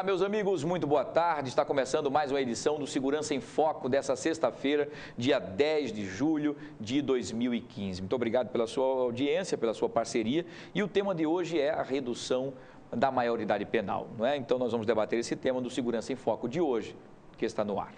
Meus amigos, muito boa tarde. Está começando mais uma edição do Segurança em Foco dessa sexta-feira, dia 10 de julho de 2015. Muito obrigado pela sua audiência, pela sua parceria. E o tema de hoje é a redução da maioridade penal, não é? Então nós vamos debater esse tema do Segurança em Foco de hoje, que está no ar.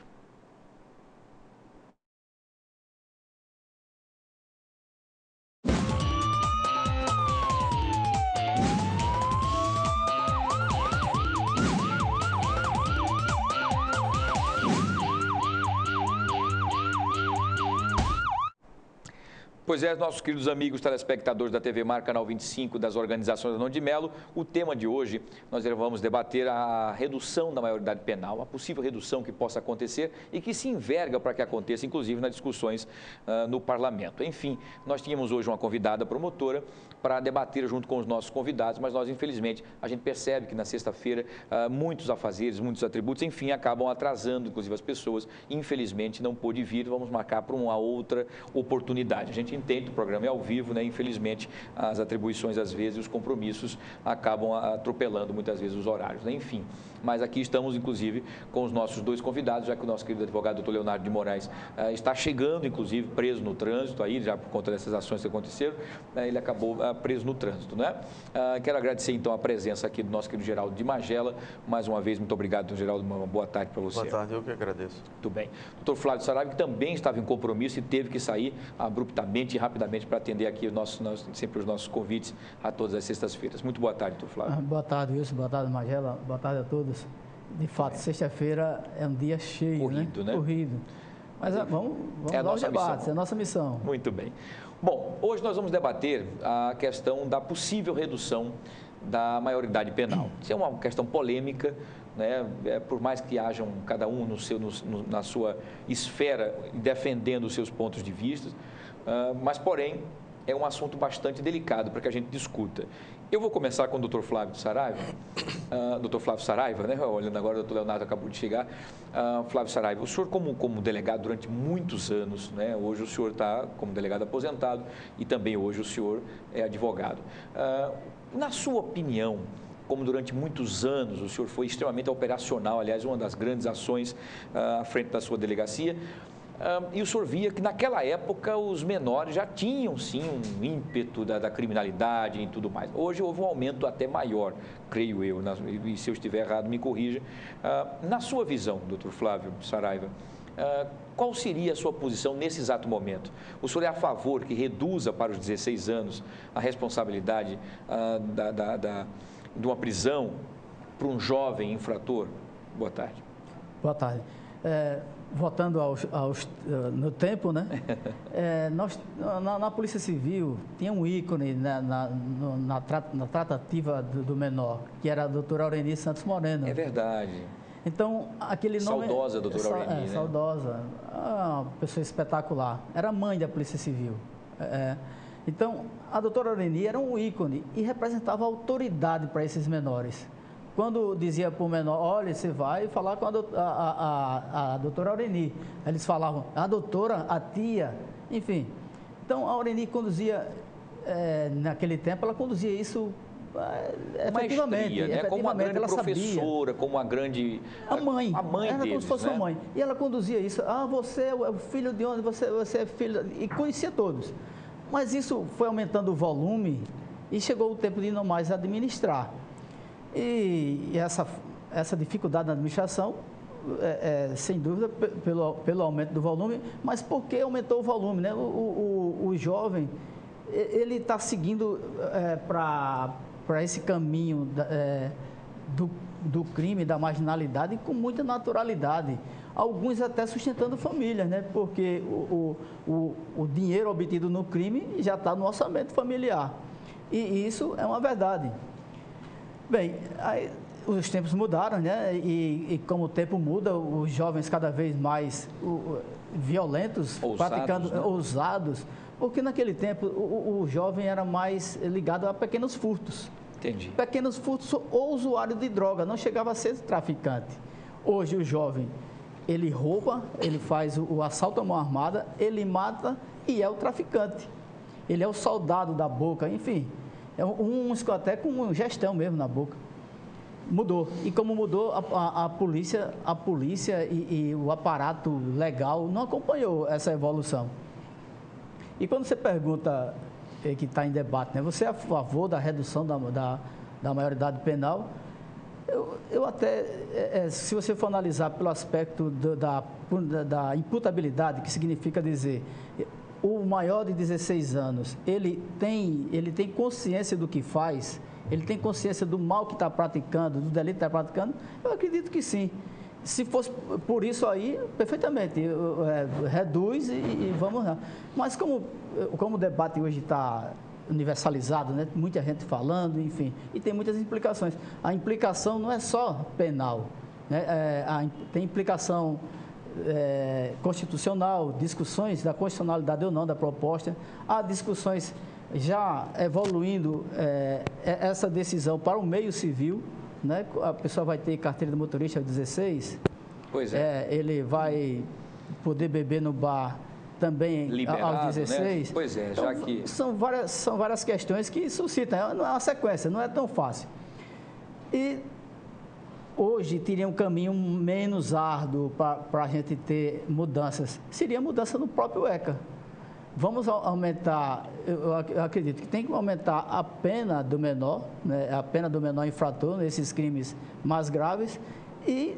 Pois é, nossos queridos amigos telespectadores da TV Mar, Canal 25, das organizações Arnon de Melo, o tema de hoje nós vamos debater a redução da maioridade penal, a possível redução que possa acontecer e que se enverga para que aconteça, inclusive nas discussões no parlamento. Enfim, nós tínhamos hoje uma convidada promotora para debater junto com os nossos convidados, mas nós, infelizmente, a gente percebe que na sexta-feira muitos afazeres, muitos atributos, enfim, acabam atrasando, inclusive, as pessoas. Infelizmente, não pôde vir, vamos marcar para uma outra oportunidade. A gente entende que o programa é ao vivo, né? Infelizmente, as atribuições, às vezes, os compromissos acabam atropelando, muitas vezes, os horários, né? Enfim, mas aqui estamos, inclusive, com os nossos dois convidados, já que o nosso querido advogado, doutor Leonardo de Moraes, está chegando, inclusive, preso no trânsito, aí, já por conta dessas ações que aconteceram, ele acabou preso no trânsito, né? Quero agradecer, então, a presença aqui do nosso querido Geraldo de Magela. Mais uma vez, muito obrigado, Geraldo. Uma boa tarde para você. Boa tarde, eu que agradeço. Muito bem. Doutor Flávio Saraiva, que também estava em compromisso e teve que sair abruptamente e rapidamente para atender aqui sempre os nossos convites a todas as sextas-feiras. Muito boa tarde, doutor Flávio. Boa tarde, Wilson. Boa tarde, Magela. Boa tarde a todos. De fato, sexta-feira é um dia cheio, corrido, né? Corrido. Mas vamos é aos debates, é a nossa missão. Muito bem. Bom, hoje nós vamos debater a questão da possível redução da maioridade penal. Isso é uma questão polêmica, né? Por mais que hajam cada um na sua esfera defendendo os seus pontos de vista, mas, porém, é um assunto bastante delicado para que a gente discuta. Eu vou começar com o doutor Flávio Saraiva, doutor Flávio Saraiva, né? Olhando agora, o doutor Leonardo acabou de chegar. Flávio Saraiva, o senhor como delegado durante muitos anos, né? Hoje o senhor está como delegado aposentado e também hoje o senhor é advogado. Na sua opinião, como durante muitos anos o senhor foi extremamente operacional, aliás, uma das grandes ações à frente da sua delegacia, e o senhor via que naquela época os menores já tinham sim um ímpeto da criminalidade e tudo mais. Hoje houve um aumento até maior, creio eu, e se eu estiver errado me corrija. Na sua visão, doutor Flávio Saraiva, qual seria a sua posição nesse exato momento? O senhor é a favor que reduza para os 16 anos a responsabilidade de uma prisão para um jovem infrator? Boa tarde. Boa tarde. Voltando no tempo, né? Nós, na Polícia Civil, tinha um ícone na tratativa do menor, que era a doutora Aureni Santos Moreno. É verdade. Então, aquele nome... Saudosa, doutora Aureni, né? Saudosa. Uma pessoa espetacular. Era mãe da Polícia Civil. Então, a doutora Aureni era um ícone e representava autoridade para esses menores. Quando dizia para o menor, olha, você vai falar com a doutora Aureni. Eles falavam, a doutora, a tia, enfim. Então, a Aureni conduzia, naquele tempo, ela conduzia isso efetivamente. Maestria, né? Como uma grande professora, sabia. Como uma grande... A mãe. Era deles, como se fosse né? uma mãe. E ela conduzia isso. Você é o filho de onde? Você é filho... E conhecia todos. Mas isso foi aumentando o volume e chegou o tempo de não mais administrar. E essa dificuldade na administração, sem dúvida, pelo aumento do volume, mas por que aumentou o volume, né? O jovem, ele está seguindo para esse caminho do crime, da marginalidade, com muita naturalidade. Alguns até sustentando famílias, né? Porque o dinheiro obtido no crime já está no orçamento familiar. E isso é uma verdade. Bem, aí os tempos mudaram, né? E como o tempo muda, os jovens cada vez mais violentos, ousados, porque naquele tempo o jovem era mais ligado a pequenos furtos. Entendi. Pequenos furtos ou usuário de droga, não chegava a ser traficante. Hoje o jovem, ele rouba, ele faz o assalto à mão armada, ele mata e é o traficante. Ele é o soldado da boca, enfim. Uns até com gestão mesmo na boca. Mudou. E como mudou, a polícia e o aparato legal não acompanhou essa evolução. E quando você pergunta, que está em debate, né, você é a favor da redução da maioridade penal? Eu até, se você for analisar pelo aspecto da imputabilidade, que significa dizer, o maior de 16 anos, ele tem consciência do que faz, ele tem consciência do mal que está praticando, do delito que está praticando, eu acredito que sim. Se fosse por isso aí, perfeitamente, reduz e vamos lá. Mas como o debate hoje está universalizado, né? Muita gente falando, enfim, e tem muitas implicações. A implicação não é só penal, né? Tem implicação constitucional, discussões da constitucionalidade ou não da proposta, há discussões já evoluindo essa decisão para o meio civil, né? A pessoa vai ter carteira de motorista aos 16, pois é. Ele vai poder beber no bar também liberado, aos 16. Né? Pois é, então, já que... São várias questões que suscitam, não é uma sequência, não é tão fácil. E hoje teria um caminho menos árduo para a gente ter mudanças. Seria mudança no próprio ECA. Vamos aumentar, eu acredito que tem que aumentar a pena do menor, né, a pena do menor infrator nesses crimes mais graves e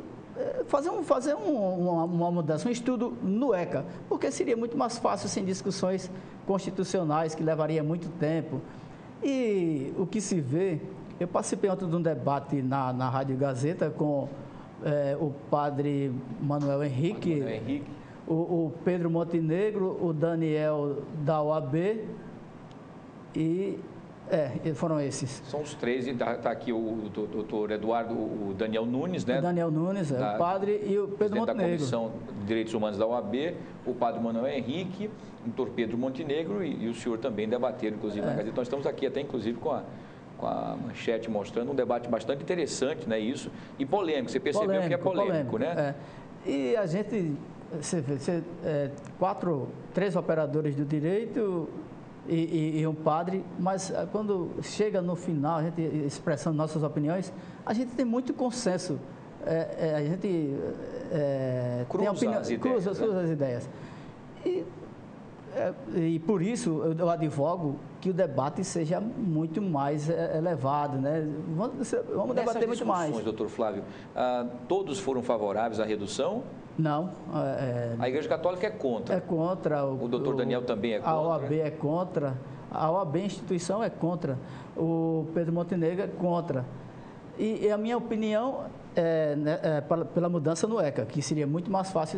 fazer uma mudança, um estudo no ECA, porque seria muito mais fácil sem discussões constitucionais que levaria muito tempo. E o que se vê, eu participei ontem de um debate na Rádio Gazeta com o padre Manuel Henrique, o Pedro Montenegro, o Daniel da OAB e foram esses. São os três, e está aqui o doutor Eduardo, o Daniel Nunes, né? O Daniel Nunes, o padre, e o Pedro Montenegro. Da Comissão de Direitos Humanos da OAB, o padre Manuel Henrique, o doutor Pedro Montenegro e o senhor também debateram, inclusive, na Gazeta. Nós estamos aqui até, inclusive, com a manchete mostrando um debate bastante interessante, né? Isso, e polêmico, você percebeu que é polêmico, né? E a gente, você vê, três operadores do direito e um padre, mas quando chega no final, a gente expressando nossas opiniões, a gente tem muito consenso, a gente cruza as ideias. E por isso eu advogo que o debate seja muito mais elevado, né? Vamos debater muito mais. Doutor Flávio, todos foram favoráveis à redução? Não. A Igreja Católica é contra. É contra. O doutor Daniel também é contra. A OAB é contra. A OAB, instituição, é contra. O Pedro Montenegro é contra. E a minha opinião pela mudança no ECA, que seria muito mais fácil,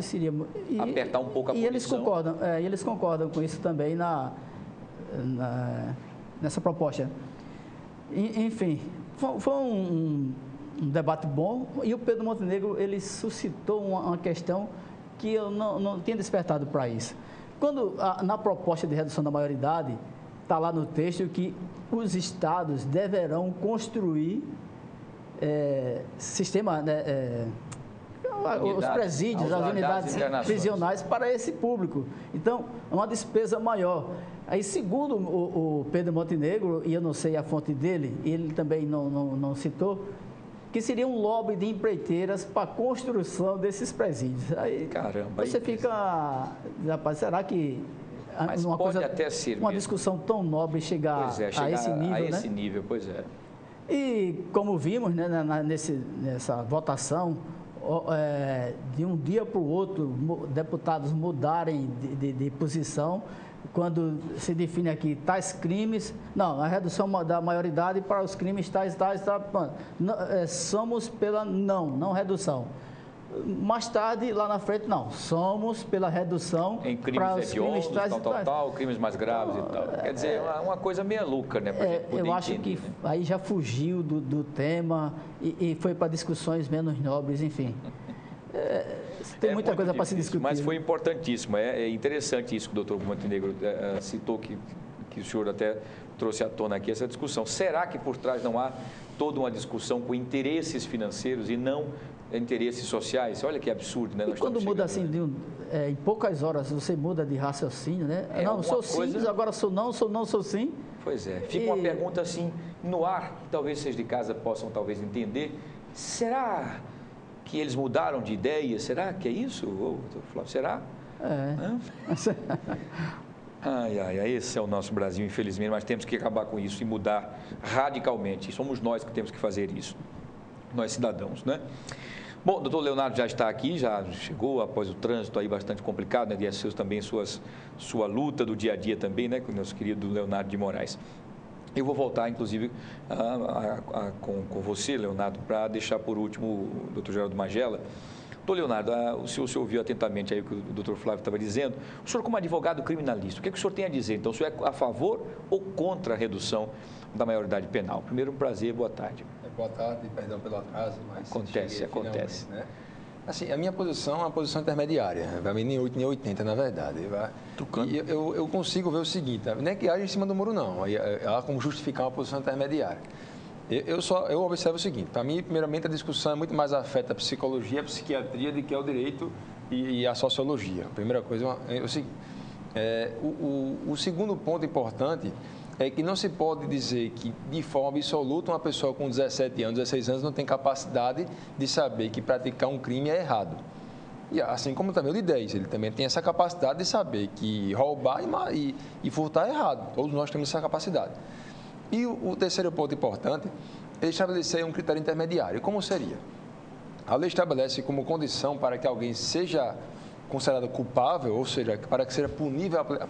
apertar um pouco a punição. E eles concordam com isso também nessa proposta. Enfim, foi um debate bom, e o Pedro Montenegro, ele suscitou uma questão que eu não tinha despertado para isso. Quando, na proposta de redução da maioridade, está lá no texto que os estados deverão construir sistema, os presídios, as unidades prisionais para esse público. Então, é uma despesa maior. Aí, segundo o Pedro Montenegro, e eu não sei a fonte dele, e ele também não citou, que seria um lobby de empreiteiras para a construção desses presídios. Aí, caramba, você fica, rapaz, será que uma discussão tão nobre chegar a esse nível, a esse nível, pois é. E como vimos, né, nessa votação, de um dia para o outro, deputados mudarem de posição, quando se define aqui tais crimes, a redução da maioridade para os crimes tais, somos pela não redução. Mais tarde, lá na frente, somos pela redução em crimes hediondos, crimes mais graves e tal. Quer dizer, é uma coisa meia louca, né? Eu acho que aí já fugiu do tema e foi para discussões menos nobres, enfim. Tem muita coisa para se discutir. Mas foi importantíssimo. É interessante isso que o doutor Montenegro citou, que o senhor até trouxe à tona aqui, essa discussão. Será que por trás não há toda uma discussão com interesses financeiros e não interesses sociais? Olha que absurdo, né? E quando muda assim, em poucas horas, você muda de raciocínio, né? Não, sou sim, agora sou não, sou sim. Pois é. Fica uma pergunta assim no ar, que talvez vocês de casa possam talvez entender. Será que eles mudaram de ideia? Será que é isso, doutor Flávio? Será? Esse é o nosso Brasil, infelizmente, mas temos que acabar com isso e mudar radicalmente. E somos nós que temos que fazer isso, nós cidadãos, né? Bom, o doutor Leonardo já está aqui, já chegou após o trânsito aí bastante complicado, né? E também sua luta do dia a dia também, né? Com o nosso querido Leonardo de Moraes. Eu vou voltar, inclusive, com você, Leonardo, para deixar por último o doutor Geraldo Magela. Doutor Leonardo, o senhor ouviu atentamente aí o que o doutor Flávio estava dizendo. O senhor, como advogado criminalista, o que o senhor tem a dizer? Então, o senhor é a favor ou contra a redução da maioridade penal? Primeiro, um prazer, boa tarde. Boa tarde, perdão pelo atraso, mas... Acontece. Né? Assim, a minha posição é uma posição intermediária, vai nem 8 nem 80, na verdade. E eu consigo ver o seguinte, não é que haja em cima do muro, não. Há como justificar uma posição intermediária. Eu observo o seguinte, para mim, primeiramente, a discussão é muito mais afeta a psicologia, a psiquiatria do que é o direito e a sociologia. A primeira coisa é o seguinte, o segundo ponto importante é que não se pode dizer que, de forma absoluta, uma pessoa com 17 anos, 16 anos, não tem capacidade de saber que praticar um crime é errado. E assim como também o de 10, ele também tem essa capacidade de saber que roubar e furtar é errado. Todos nós temos essa capacidade. E o terceiro ponto importante é estabelecer um critério intermediário. Como seria? A lei estabelece como condição para que alguém seja considerado culpável, ou seja, para que seja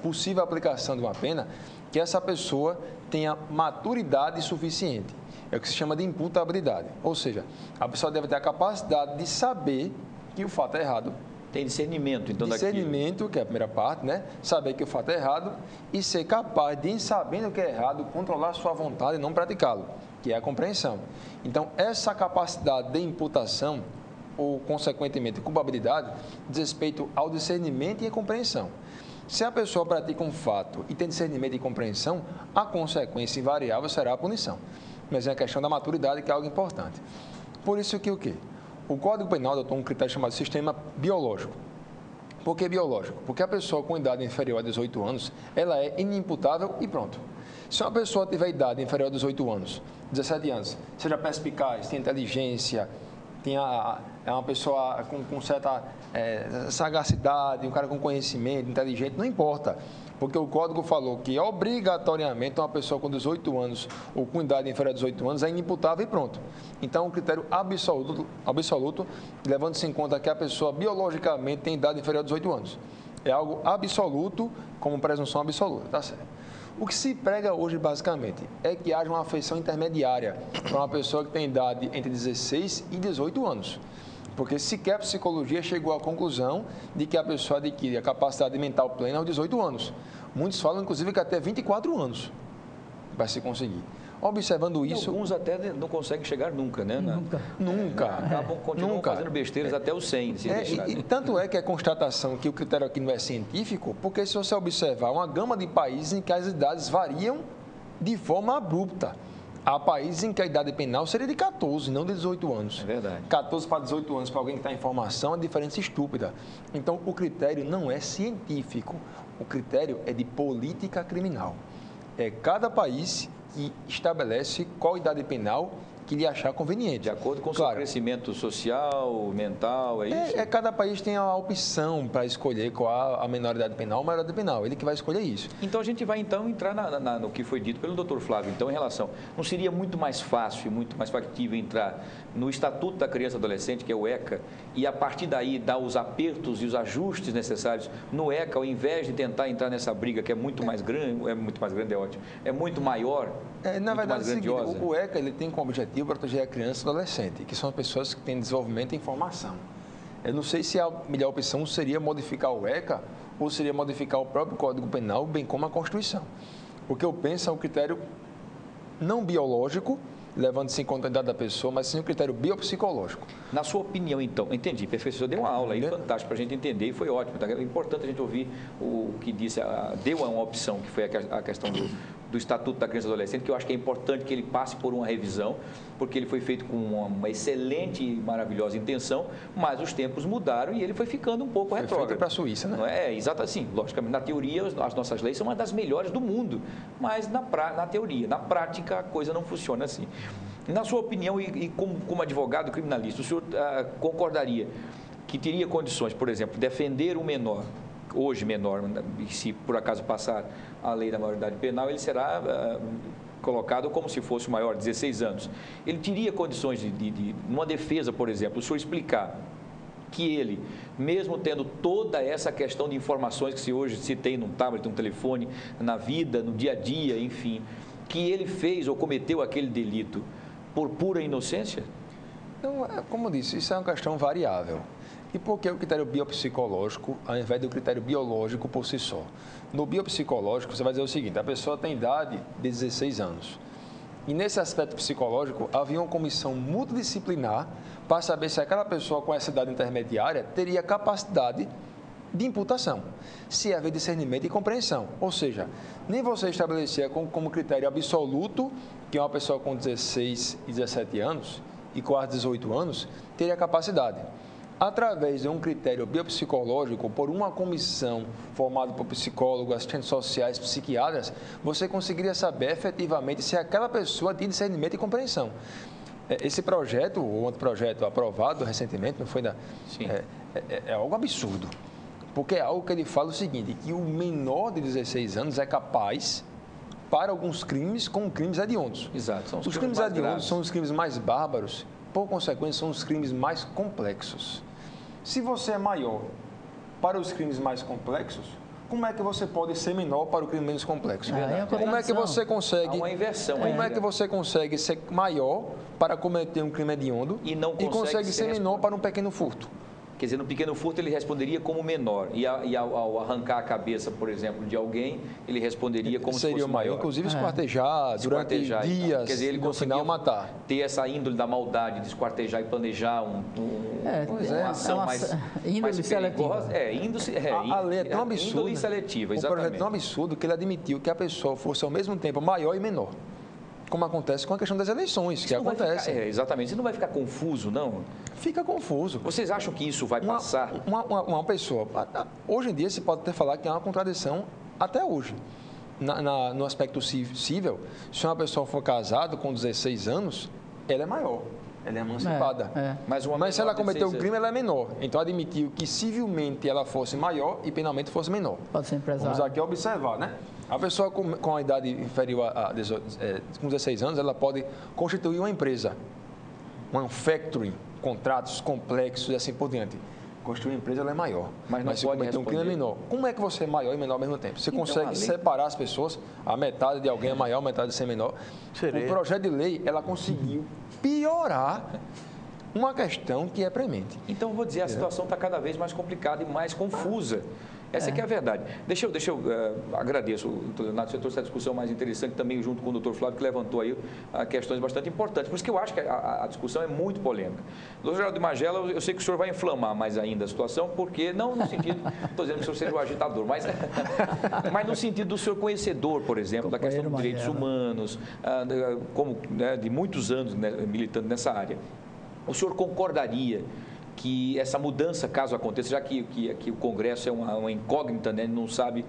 possível a aplicação de uma pena, que essa pessoa tenha maturidade suficiente. É o que se chama de imputabilidade. Ou seja, a pessoa deve ter a capacidade de saber que o fato é errado. Tem discernimento, então, discernimento, que é a primeira parte, né? Saber que o fato é errado e ser capaz de, sabendo que é errado, controlar sua vontade e não praticá-lo, que é a compreensão. Então, essa capacidade de imputação, ou, consequentemente, culpabilidade, diz respeito ao discernimento e à compreensão. Se a pessoa pratica um fato e tem discernimento e compreensão, a consequência invariável será a punição. Mas é a questão da maturidade, que é algo importante. Por isso que o quê? O Código Penal adotou um critério chamado sistema biológico. Por que biológico? Porque a pessoa com idade inferior a 18 anos, ela é inimputável e pronto. Se uma pessoa tiver idade inferior a 18 anos, 17 anos, seja perspicaz, tem inteligência, é uma pessoa com certa sagacidade, um cara com conhecimento, inteligente, não importa. Porque o Código falou que, obrigatoriamente, uma pessoa com 18 anos ou com idade inferior a 18 anos é inimputável e pronto. Então, um critério absoluto, levando-se em conta que a pessoa biologicamente tem idade inferior a 18 anos. É algo absoluto, como presunção absoluta, tá certo? O que se prega hoje, basicamente, é que haja uma afeição intermediária para uma pessoa que tem idade entre 16 e 18 anos. Porque sequer a psicologia chegou à conclusão de que a pessoa adquire a capacidade mental plena aos 18 anos. Muitos falam, inclusive, que até 24 anos vai se conseguir. Observando isso... Alguns até não conseguem chegar nunca, né? Nunca. Continuam fazendo besteiras até os 100. E tanto é que a constatação que o critério aqui não é científico, porque se você observar uma gama de países em que as idades variam de forma abrupta. Há países em que a idade penal seria de 14, não de 18 anos. É verdade. 14 para 18 anos para alguém que está em formação é diferença estúpida. Então, o critério não é científico. O critério é de política criminal. É cada país que estabelece qual idade penal que lhe achar conveniente. De acordo com o seu crescimento social, mental, é isso? Cada país tem a opção para escolher qual a menor idade penal ou a maior idade penal. Ele que vai escolher isso. Então, a gente vai, entrar no que foi dito pelo doutor Flávio. Então, em relação... Não seria muito mais fácil, muito mais factível entrar no Estatuto da Criança e Adolescente, que é o ECA, e a partir daí dar os apertos e os ajustes necessários no ECA, ao invés de tentar entrar nessa briga que é muito mais grande, é ótimo, é muito maior, na verdade, o ECA ele tem como objetivo proteger a criança e o adolescente, que são as pessoas que têm desenvolvimento e informação. Eu não sei se a melhor opção seria modificar o ECA ou seria modificar o próprio Código Penal, bem como a Constituição. O que eu penso é um critério não biológico, levando-se em conta a idade da pessoa, mas sim um critério biopsicológico. Na sua opinião, então, entendi, perfeito, o senhor deu uma aula aí fantástica para a gente entender e foi ótimo. Tá? É importante a gente ouvir o que disse, deu uma opção, que foi a questão do Estatuto da Criança e Adolescente, que eu acho que é importante que ele passe por uma revisão, porque ele foi feito com uma excelente e maravilhosa intenção, mas os tempos mudaram e ele foi ficando um pouco retrógrado. Foi feito para a Suíça, né? Não é? Exato assim, logicamente, na teoria as nossas leis são uma das melhores do mundo, mas na teoria, na prática a coisa não funciona assim. Na sua opinião, e como advogado criminalista, o senhor concordaria que teria condições, por exemplo, defender o menor, hoje menor, se por acaso passar a lei da maioridade penal, ele será colocado como se fosse o maior, 16 anos. Ele teria condições numa defesa, por exemplo, o senhor explicar que ele, mesmo tendo toda essa questão de informações que hoje se tem num tablet, num telefone, na vida, no dia a dia, enfim, que ele fez ou cometeu aquele delito por pura inocência? Então, como eu disse, isso é uma questão variável. E por que o critério biopsicológico, ao invés do critério biológico por si só? No biopsicológico, você vai dizer o seguinte: a pessoa tem idade de 16 anos. E nesse aspecto psicológico, havia uma comissão multidisciplinar para saber se aquela pessoa com essa idade intermediária teria capacidade de imputação, se havia discernimento e compreensão. Ou seja, nem você estabelecia como critério absoluto que uma pessoa com 16 e 17 anos e quase 18 anos teria capacidade. Através de um critério biopsicológico, por uma comissão formada por psicólogos, assistentes sociais, psiquiatras, você conseguiria saber efetivamente se aquela pessoa tinha discernimento e compreensão. Esse projeto, ou outro projeto aprovado recentemente, não foi é algo absurdo. Porque é algo que ele fala o seguinte, que o menor de 16 anos é capaz para alguns crimes como crimes hediondos. Exato. São os crimes hediondos são os crimes mais bárbaros, por consequência, são os crimes mais complexos. Se você é maior para os crimes mais complexos, como é que você pode ser menor para o crime menos complexo? Como é que você consegue? Há uma inversão. Como é que você consegue ser maior para cometer um crime hediondo e consegue ser menor para um pequeno furto? Quer dizer, no pequeno furto ele responderia como menor e ao arrancar a cabeça, por exemplo, de alguém, ele responderia como se fosse maior. Inclusive esquartejar durante dias, então. Quer dizer, ele no final matar. Ter essa índole da maldade de esquartejar e planejar uma ação mais perigosa. A lei é tão absurda. Índole seletiva, exatamente. O projeto é tão absurdo que ele admitiu que a pessoa fosse ao mesmo tempo maior e menor. Como acontece com a questão das eleições, que acontece. Exatamente. Você não vai ficar confuso, não? Fica confuso. Vocês acham que isso vai passar? Uma pessoa... Hoje em dia, se pode até falar que há uma contradição até hoje. No aspecto civil, se uma pessoa for casada com 16 anos, ela é maior. Ela é emancipada. Mas se ela cometeu um crime, ela é menor. Então, admitiu que civilmente ela fosse maior e penalmente fosse menor. Pode ser empresário. Vamos aqui observar, né? A pessoa com a idade inferior a 16 anos, ela pode constituir uma empresa, uma factory, contratos complexos e assim por diante. Constituir uma empresa, ela é maior. Mas se cometer um crime, é menor. Como é que você é maior e menor ao mesmo tempo? Você consegue separar as pessoas, a metade de alguém é maior, a metade de ser menor. O projeto de lei, ela conseguiu piorar uma questão que é premente. Então, eu vou dizer, a situação está cada vez mais complicada e mais confusa. Essa que é a verdade. Deixa eu agradeço, doutor Leonardo, você trouxe essa discussão mais interessante também junto com o doutor Flávio, que levantou aí questões bastante importantes. Por isso que eu acho que a discussão é muito polêmica. Doutor Geraldo de Magela, eu sei que o senhor vai inflamar mais ainda a situação, porque, não no sentido, estou dizendo que o senhor seja o agitador, mas no sentido do senhor conhecedor, por exemplo, da questão dos direitos humanos, como de muitos anos militando nessa área. O senhor concordaria que essa mudança, caso aconteça, já que o Congresso é uma incógnita, né? Não sabe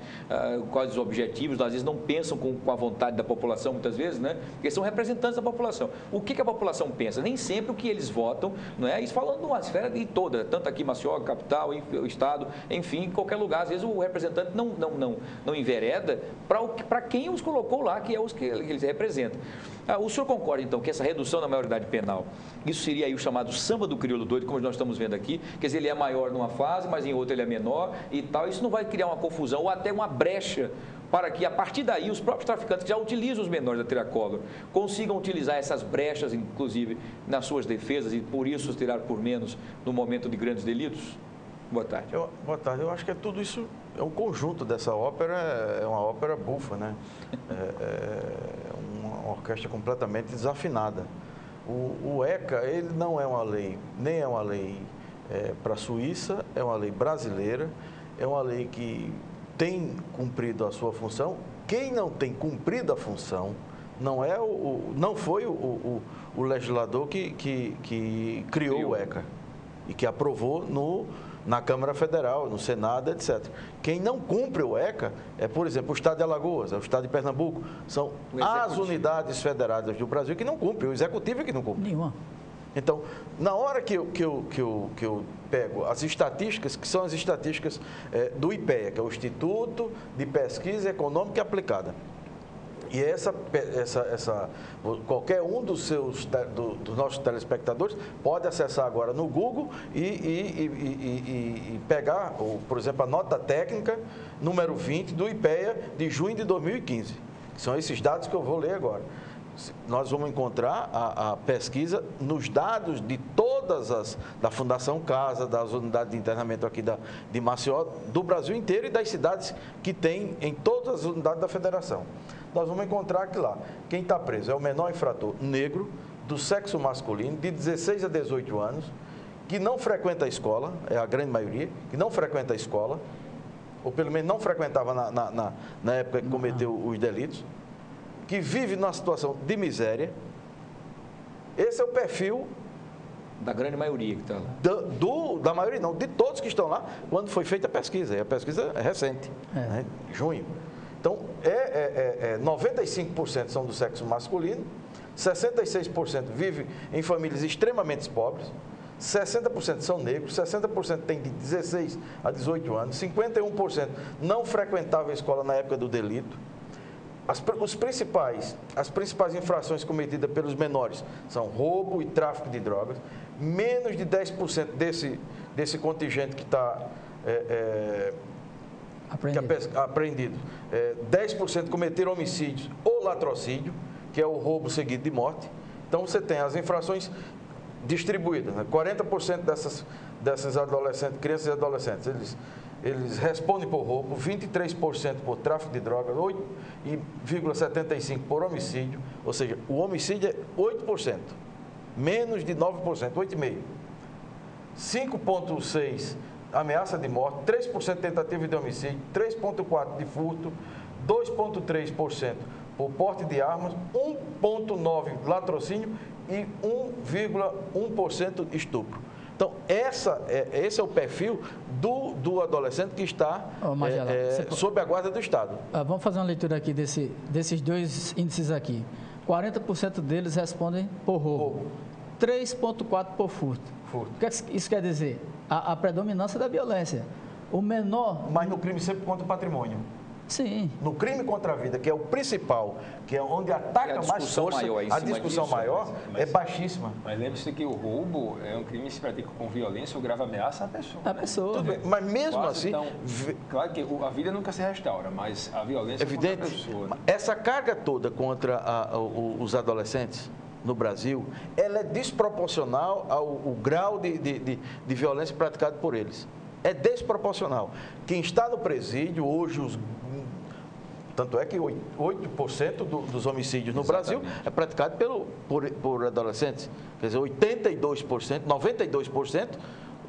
quais os objetivos, às vezes não pensam com a vontade da população, muitas vezes, né? Porque são representantes da população. O que a população pensa? Nem sempre o que eles votam, não é? Isso falando de uma esfera de toda, tanto aqui em Maceió, capital, o Estado, enfim, em qualquer lugar. Às vezes o representante não envereda para quem os colocou lá, que é os que eles representam. O senhor concorda, então, que essa redução da maioridade penal, isso seria aí o chamado samba do crioulo doido, como nós estamos vendo aqui, quer dizer, ele é maior numa fase, mas em outra ele é menor e tal, isso não vai criar uma confusão ou até uma brecha para que, a partir daí, os próprios traficantes que já utilizam os menores da Triacolor consigam utilizar essas brechas, inclusive, nas suas defesas e, por isso, os tirar por menos no momento de grandes delitos? Boa tarde. Boa tarde. Eu acho que tudo isso é um conjunto dessa ópera, é uma ópera bufa, né? É uma orquestra completamente desafinada. O ECA, ele não é uma lei, nem é uma lei para a Suíça, é uma lei brasileira, é uma lei que tem cumprido a sua função. Quem não tem cumprido a função não foi o legislador que criou o ECA. e que aprovou na Câmara Federal, no Senado, etc. Quem não cumpre o ECA é, por exemplo, o Estado de Alagoas, o Estado de Pernambuco. São as unidades federadas do Brasil que não cumprem, o Executivo é que não cumpre. Nenhuma. Então, na hora que eu pego as estatísticas, que são as estatísticas do IPEA, que é o Instituto de Pesquisa Econômica Aplicada, e qualquer um dos nossos telespectadores pode acessar agora no Google e pegar, por exemplo, a nota técnica número 20 do IPEA de junho de 2015, que são esses dados que eu vou ler agora. Nós vamos encontrar a pesquisa nos dados de todas da Fundação Casa, das unidades de internamento aqui de Maceió, do Brasil inteiro e das cidades que tem em todas as unidades da federação. Nós vamos encontrar que lá, quem está preso é o menor infrator negro, do sexo masculino, de 16 a 18 anos, que não frequenta a escola, é a grande maioria, que não frequenta a escola, ou pelo menos não frequentava na época que cometeu os delitos, que vive numa situação de miséria. Esse é o perfil da grande maioria que está lá. Da maioria não, de todos que estão lá, quando foi feita a pesquisa. E a pesquisa é recente, né? Junho. Então, 95% são do sexo masculino, 66% vivem em famílias extremamente pobres, 60% são negros, 60% têm de 16 a 18 anos, 51% não frequentavam a escola na época do delito. As principais infrações cometidas pelos menores são roubo e tráfico de drogas. Menos de 10% desse contingente que está apreendido. 10% cometeram homicídios ou latrocínio, que é o roubo seguido de morte. Então, você tem as infrações distribuídas. Né? 40% dessas adolescentes, crianças e adolescentes, eles respondem por roubo, 23% por tráfico de drogas, 8,75% por homicídio, ou seja, o homicídio é 8%, menos de 9%, 8,5%. 5,6% ameaça de morte, 3% tentativa de homicídio, 3,4% de furto, 2,3% por porte de armas, 1,9% latrocínio e 1,1% estupro. Então, esse é o perfil do adolescente que está sob a guarda do Estado. Vamos fazer uma leitura aqui desses dois índices aqui. 40% deles respondem por roubo. 3,4% por furto. O que isso quer dizer? A predominância da violência. O menor... Mas no crime sempre contra o patrimônio. Sim. No crime contra a vida, que é o principal, que é onde ataca mais força, a discussão maior é baixíssima. Mas lembre-se que o roubo é um crime que se pratica com violência ou grave ameaça à pessoa. A pessoa. Tudo bem, mas mesmo assim... Então, claro que a vida nunca se restaura, mas a violência contra a pessoa. Né? Essa carga toda contra os adolescentes no Brasil, ela é desproporcional ao grau de violência praticado por eles. É desproporcional. Quem está no presídio, hoje, tanto é que 8% dos homicídios no Brasil é praticado por adolescentes. Quer dizer, 82%, 92%,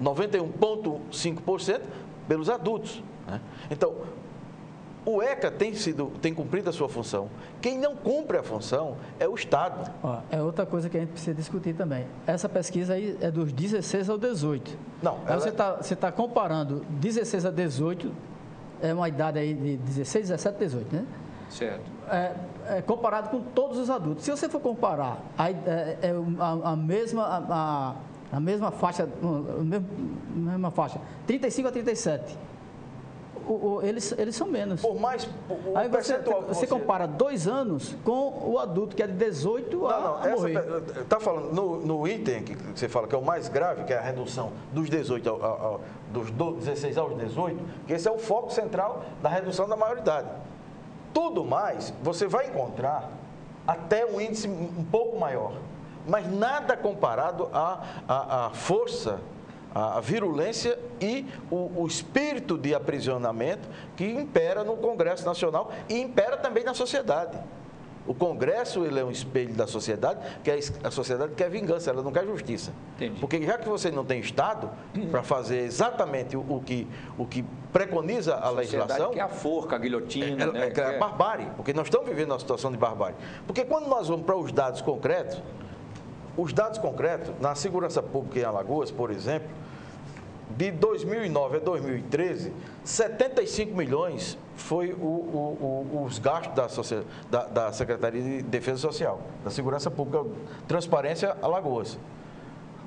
91,5% pelos adultos. Né? Então, o ECA tem cumprido a sua função. Quem não cumpre a função é o Estado. É outra coisa que a gente precisa discutir também. Essa pesquisa aí é dos 16 ao 18. Não, você está comparando 16 a 18, é uma idade aí de 16, 17, 18, né? Certo. Comparado com todos os adultos. Se você for comparar a mesma faixa, 35 a 37, eles são menos. Por mais aí você compara 2 anos com o adulto, que é de 18 a morrer. Está falando no item que você fala que é o mais grave, que é a redução dos 18 dos 16 aos 18, que esse é o foco central da redução da maioridade. Tudo mais, você vai encontrar até um índice um pouco maior, mas nada comparado à força, a virulência e o espírito de aprisionamento que impera no Congresso Nacional e impera também na sociedade. O Congresso, ele é um espelho da sociedade, que a sociedade quer vingança, ela não quer justiça. Entendi. Porque já que você não tem Estado para fazer exatamente o que preconiza a legislação... que é a forca, a guilhotina... É a barbárie, porque nós estamos vivendo uma situação de barbárie. Porque quando nós vamos para os dados concretos, os dados concretos, na segurança pública em Alagoas, por exemplo, de 2009 a 2013, 75 milhões foi os gastos da Secretaria de Defesa Social, da Segurança Pública, Transparência Alagoas.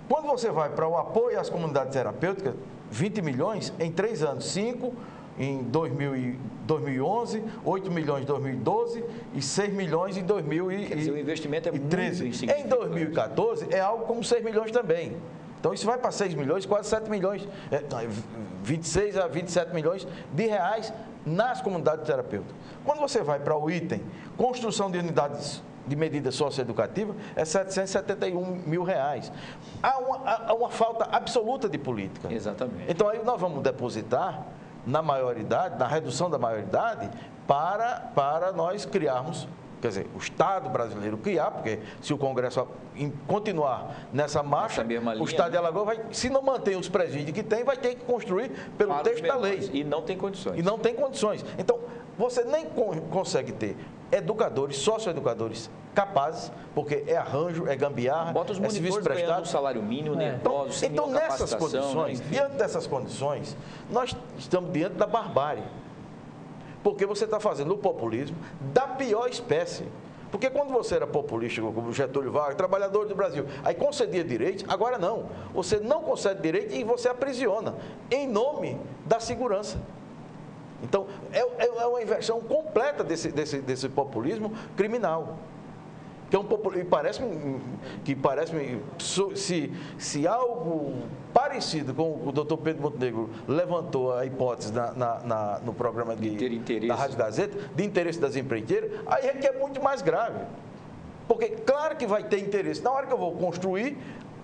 Quando você vai para o apoio às comunidades terapêuticas, 20 milhões em 3 anos, 5 em 2011, 8 milhões em 2012 e 6 milhões em 2013. Quer dizer, o investimento é muito insignificante. Em 2014, é algo como 6 milhões também. Então, isso vai para 6 milhões, quase 7 milhões, 26 a 27 milhões de reais nas comunidades terapêuticas. Quando você vai para o item construção de unidades de medida socioeducativa, é 771 mil reais. Há uma falta absoluta de política. Exatamente. Então, aí nós vamos depositar na maioridade, na redução da maioridade, para nós criarmos, quer dizer, o Estado brasileiro criar, porque se o Congresso continuar nessa marcha, o Estado de Alagoas vai, se não mantém os presídios que tem, vai ter que construir pelo texto da lei. E não tem condições. E não tem condições. Então, você nem consegue ter educadores, socioeducadores capazes, porque é arranjo, é gambiarra, bota os é serviço prestado. prestado. O salário mínimo, nervosos, sem então nessas capacitação, condições, né? diante dessas condições, nós estamos diante da barbárie. Porque você está fazendo o populismo da pior espécie. Porque quando você era populista, como Getúlio Vargas, trabalhador do Brasil, aí concedia direitos, agora não. Você não concede direito e você aprisiona, em nome da segurança. Então, é uma inversão completa desse populismo criminal. Que é e parece-me se algo parecido com o doutor Pedro Montenegro levantou a hipótese no programa da Rádio Gazeta, de interesse das empreiteiras, aí é que é muito mais grave. Porque claro que vai ter interesse. Na hora que eu vou construir,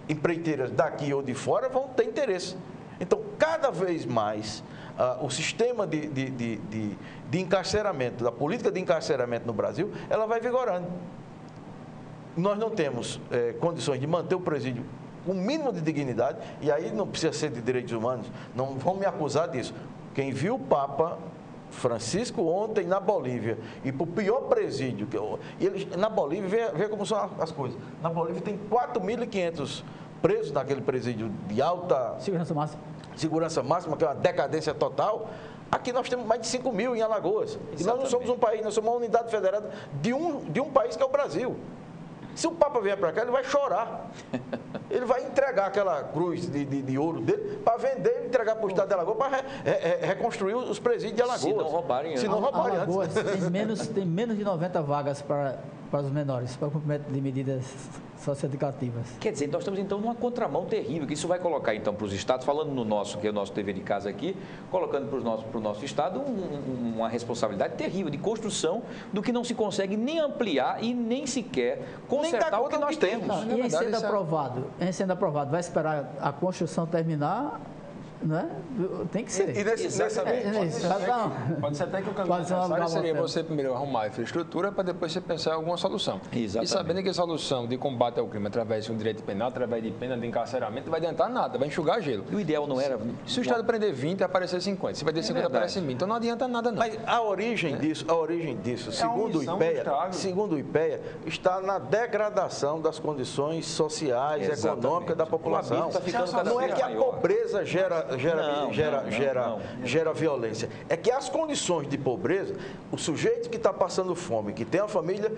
empreiteiras daqui ou de fora vão ter interesse. Então, cada vez mais, o sistema de encarceramento, da política de encarceramento no Brasil, ela vai vigorando. Nós não temos condições de manter o presídio com o mínimo de dignidade, e aí não precisa ser de direitos humanos, não vão me acusar disso. Quem viu o Papa Francisco ontem na Bolívia, e para o pior presídio, na Bolívia, vê como são as coisas. Na Bolívia tem 4.500 presos naquele presídio de alta segurança máxima, que é uma decadência total. Aqui nós temos mais de 5 mil em Alagoas. Exatamente. E nós não somos um país, nós somos uma unidade federada de um país que é o Brasil. Se o Papa vier para cá, ele vai chorar. Ele vai entregar aquela cruz de ouro dele para vender e entregar para o Estado de Alagoas para reconstruir os presídios de Alagoas. Se não roubarem antes. Alagoas tem menos de 90 vagas para os menores, para o cumprimento de medidas socioeducativas. Quer dizer, nós estamos então numa contramão terrível, que isso vai colocar então para os estados, falando no nosso, que é o nosso dever de casa aqui, colocando para o nosso estado uma responsabilidade terrível de construção do que não se consegue nem ampliar e nem sequer consertar o que nós temos. Não, e em sendo aprovado, vai esperar a construção terminar? Não é? Tem que ser. E pode ser até que o caminho necessário seria você primeiro arrumar a infraestrutura para depois você pensar em alguma solução. Exatamente. E sabendo que a solução de combate ao crime através de um direito penal, através de pena de encarceramento, não vai adiantar nada, vai enxugar gelo. E o ideal não era... Se o Estado prender 20, aparecer 50. Se vai ter 50, aparece 20. Então não adianta nada não. Mas a origem disso, segundo o IPEA, está na degradação das condições sociais, econômicas da população. Não é que a pobreza gera violência. É que as condições de pobreza, o sujeito que está passando fome, que tem uma família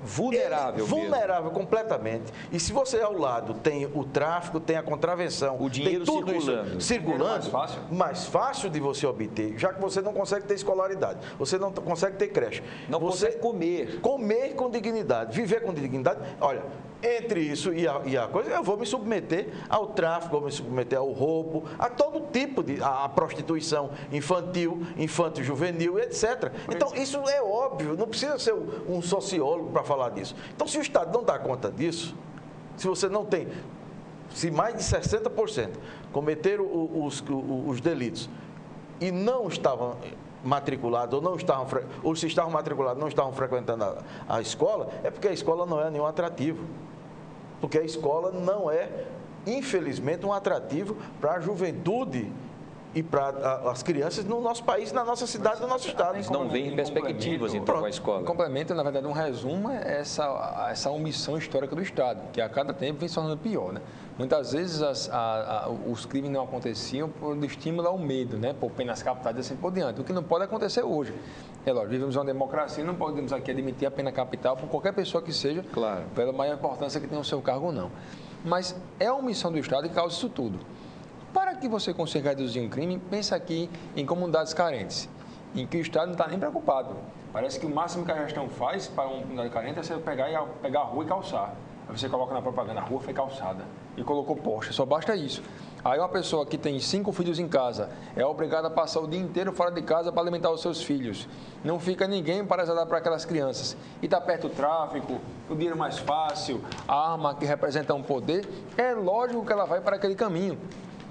vulnerável completamente. E se você ao lado tem o tráfico, tem a contravenção, o dinheiro tem tudo circulando, mais fácil de você obter, já que você não consegue ter escolaridade, você não consegue ter creche. Não consegue comer. Comer com dignidade, viver com dignidade. Olha, entre isso e a coisa, eu vou me submeter ao tráfico, vou me submeter ao roubo, a todo tipo a prostituição infantil, infanto-juvenil, etc. Então, isso é óbvio, não precisa ser um sociólogo para falar disso. Então, se o Estado não dá conta disso, se você não tem, se mais de 60% cometeram os delitos e não estavam matriculados ou se estavam matriculados não estavam frequentando a escola, é porque a escola não é nenhum atrativo. Porque a escola não é, infelizmente, um atrativo para a juventude e para as crianças no nosso país, na nossa cidade, no nosso estado. Eles não veem perspectivas, então, com a escola. Complemento, na verdade, um resumo é essa omissão histórica do Estado, que a cada tempo vem se tornando pior, né? Muitas vezes os crimes não aconteciam por estímulo ao medo, né? Por penas capitais e assim por diante, o que não pode acontecer hoje. É lógico, vivemos uma democracia, não podemos aqui admitir a pena capital por qualquer pessoa que seja, claro, pela maior importância que tenha o seu cargo ou não. Mas é a omissão do Estado que causa isso tudo. Para que você consiga reduzir um crime, pensa aqui em comunidades carentes, em que o Estado não está nem preocupado. Parece que o máximo que a gestão faz para uma comunidade carente é você pegar a rua e calçar. Aí você coloca na propaganda, a rua foi calçada e colocou poste, só basta isso. Aí uma pessoa que tem 5 filhos em casa é obrigada a passar o dia inteiro fora de casa para alimentar os seus filhos. Não fica ninguém para ajudar para aquelas crianças. E está perto o tráfico, o dinheiro mais fácil, a arma que representa um poder, é lógico que ela vai para aquele caminho.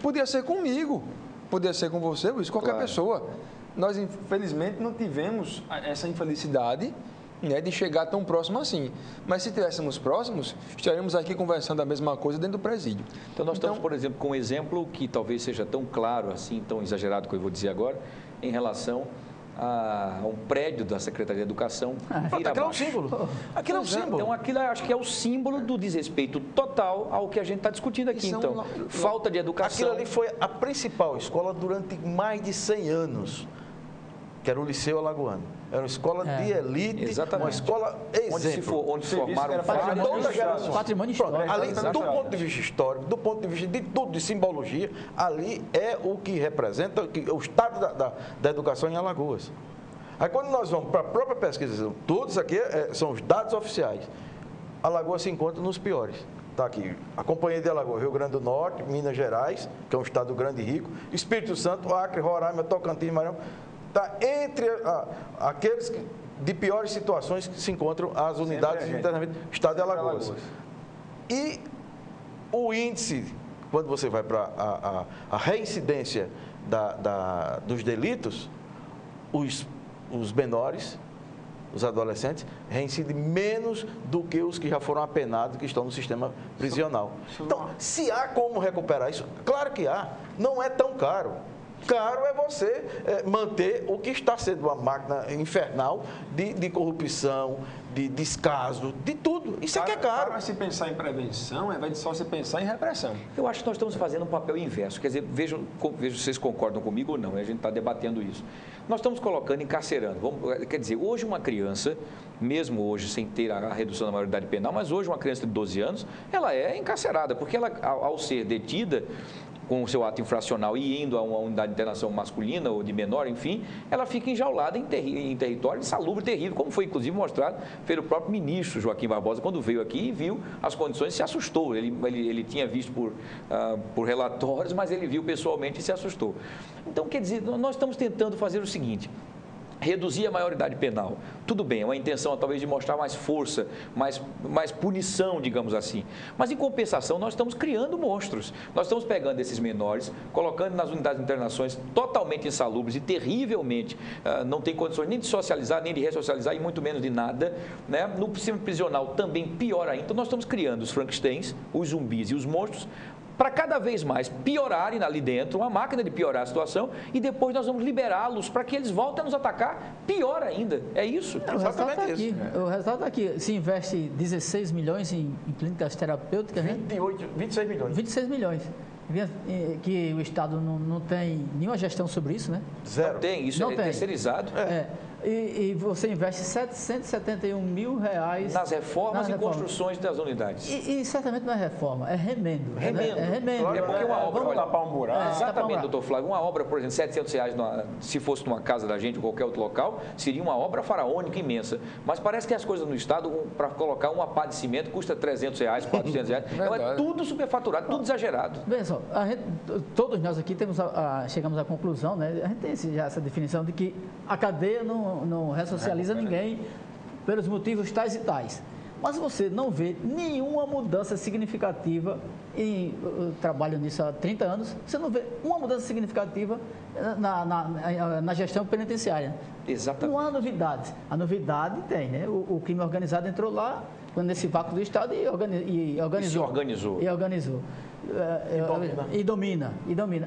Podia ser comigo, podia ser com você, Luiz, qualquer pessoa. Nós, infelizmente, não tivemos essa infelicidade, né, de chegar tão próximo assim. Mas se estivéssemos próximos, estaríamos aqui conversando a mesma coisa dentro do presídio. Então, nós estamos, por exemplo, com um exemplo que talvez seja tão claro assim, tão exagerado que eu vou dizer agora, em relação a um prédio da Secretaria de Educação. Aquilo é um símbolo. Aquilo é um símbolo. Então, aquilo acho que é o símbolo do desrespeito total ao que a gente está discutindo aqui. Então, falta de educação. Aquilo ali foi a principal escola durante mais de 100 anos, que era o Liceu Alagoano. Era uma escola de elite, exatamente, uma escola exemplo. Onde se formaram patrimônio histórico. Ali, do ponto de vista histórico, do ponto de vista de tudo, de simbologia, ali é o que representa o estado da educação em Alagoas. Aí quando nós vamos para a própria pesquisa, todos aqui são os dados oficiais, Alagoas se encontra nos piores. Está aqui, a Companhia de Alagoas, Rio Grande do Norte, Minas Gerais, que é um estado grande e rico, Espírito Santo, Acre, Roraima, Tocantins, Maranhão, está entre aqueles de piores situações que se encontram as unidades de internamento do estado de Alagoas. E o índice, quando você vai para a reincidência dos delitos, os menores, os adolescentes, reincidem menos do que os que já foram apenados, que estão no sistema prisional. Então, se há como recuperar isso, claro que há, não é tão caro. Caro é você manter o que está sendo uma máquina infernal de corrupção, de descaso, de tudo. Isso é que é caro. Para se pensar em prevenção, ao invés de só se pensar em repressão. Eu acho que nós estamos fazendo um papel inverso. Quer dizer, vejo se vocês concordam comigo ou não, a gente está debatendo isso. Nós estamos colocando, encarcerando. Quer dizer, hoje uma criança, mesmo hoje sem ter a redução da maioridade penal, mas hoje uma criança de 12 anos, ela é encarcerada, porque ela, ao ser detida com o seu ato infracional e indo a uma unidade de internação masculina ou de menor, enfim, ela fica enjaulada em território insalubre, terrível, como foi inclusive mostrado pelo próprio ministro Joaquim Barbosa, quando veio aqui e viu as condições e se assustou. Ele tinha visto por relatórios, mas ele viu pessoalmente e se assustou. Então, quer dizer, nós estamos tentando fazer o seguinte: reduzir a maioridade penal. Tudo bem, é uma intenção talvez de mostrar mais força, mais punição, digamos assim. Mas, em compensação, nós estamos criando monstros. Nós estamos pegando esses menores, colocando nas unidades de internações totalmente insalubres e terrivelmente não tem condições nem de socializar, nem de ressocializar e muito menos de nada, né? No sistema prisional também pior ainda. Então, nós estamos criando os Frankensteins, os zumbis e os monstros para cada vez mais piorarem ali dentro, uma máquina de piorar a situação, e depois nós vamos liberá-los para que eles voltem a nos atacar pior ainda. É isso? Exatamente isso. O resultado está aqui. Se investe 16 milhões em clínicas terapêuticas, 26 milhões. 26 milhões. Que o Estado não tem nenhuma gestão sobre isso, né? Zero. Não tem, isso é terceirizado. E você investe R$771 mil nas reformas e construções das unidades. E certamente não é reforma, é remendo. Remendo. É remendo. Claro, porque uma obra, vamos tapar um buraco. Exatamente, doutor Flávio. Uma obra, por exemplo, R$700, se fosse numa casa da gente ou qualquer outro local, seria uma obra faraônica imensa. Mas parece que as coisas no Estado, para colocar uma pá de cimento, custa R$300, R$400. Então é tudo superfaturado, tudo exagerado. Bem, só, todos nós aqui chegamos à conclusão, né? A gente tem já essa definição de que a cadeia não ressocializa ninguém pelos motivos tais e tais. Mas você não vê nenhuma mudança significativa, e eu trabalho nisso há 30 anos, você não vê uma mudança significativa na gestão penitenciária. Exatamente. Não há novidades. A novidade tem, né? O crime organizado entrou lá nesse vácuo do Estado e organizou. E domina.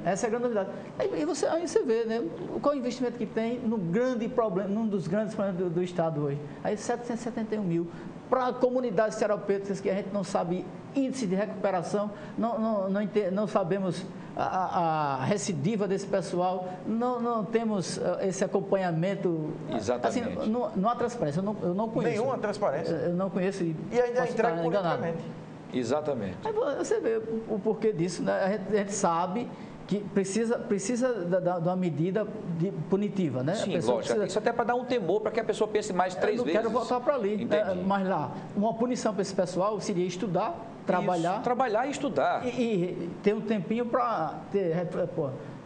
Essa é a grande novidade. Aí você vê, né, qual o investimento que tem num dos grandes problemas do Estado hoje. Aí 771 mil. Para comunidades terapêuticas que a gente não sabe índice de recuperação, não sabemos a recidiva desse pessoal, não temos esse acompanhamento. Exatamente. Assim, não há transparência, eu não conheço. Nenhuma transparência. Eu não conheço E ainda é entregue politicamente. Exatamente. Aí você vê o porquê disso, né? A gente sabe que precisa de uma medida punitiva, né? Sim, lógico. Isso até para dar um temor, para que a pessoa pense mais 3 vezes. Eu não quero voltar para ali, mas lá, uma punição para esse pessoal seria estudar, trabalhar. Isso, trabalhar e estudar. E ter um tempinho para ter...